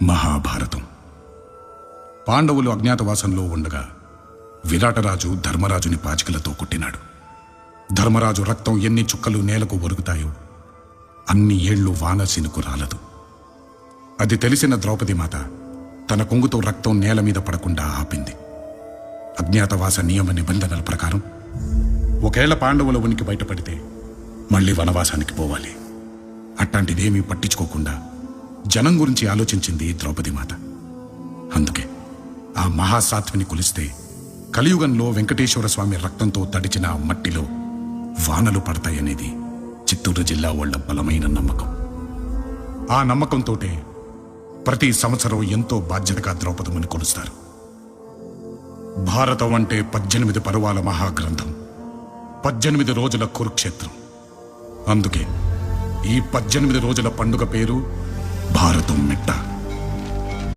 మహాభారతం. పాండవులు అజ్ఞాతవాసంలో ఉండగా విరాటరాజు ధర్మరాజుని పాచికలతో కొట్టినాడు. ధర్మరాజు రక్తం ఎన్ని చుక్కలు నేలకు ఒరుగుతాయో అన్ని ఏళ్లు వాన సినుకు రాలదు. అది తెలిసిన ద్రౌపదీమాత తన కొంగుతో రక్తం నేల మీద పడకుండా ఆపింది. అజ్ఞాతవాస నియమ నిబంధనల ప్రకారం ఒకేళ పాండవుల ఉనికి బయటపడితే మళ్ళీ వనవాసానికి పోవాలి. అట్లాంటిదేమీ పట్టించుకోకుండా జనం గురించి ఆలోచించింది ద్రౌపదీమాత. అందుకే ఆ మహాసాత్విని కొలిస్తే కలియుగంలో వెంకటేశ్వర స్వామి రక్తంతో తడిచిన మట్టిలో వానలు పడతాయనేది చిత్తూరు జిల్లా వాళ్ళ బలమైన నమ్మకం. ఆ నమ్మకంతోటే ప్రతి సంవత్సరం ఎంతో బాధ్యతగా ద్రౌపదమ్మని కొలుస్తారు. భారతం అంటే 18 పర్వాల మహాగ్రంథం, 18 రోజుల కురుక్షేత్రం. అందుకే ఈ 18 రోజుల పండుగ పేరు భారతం మెట్ట.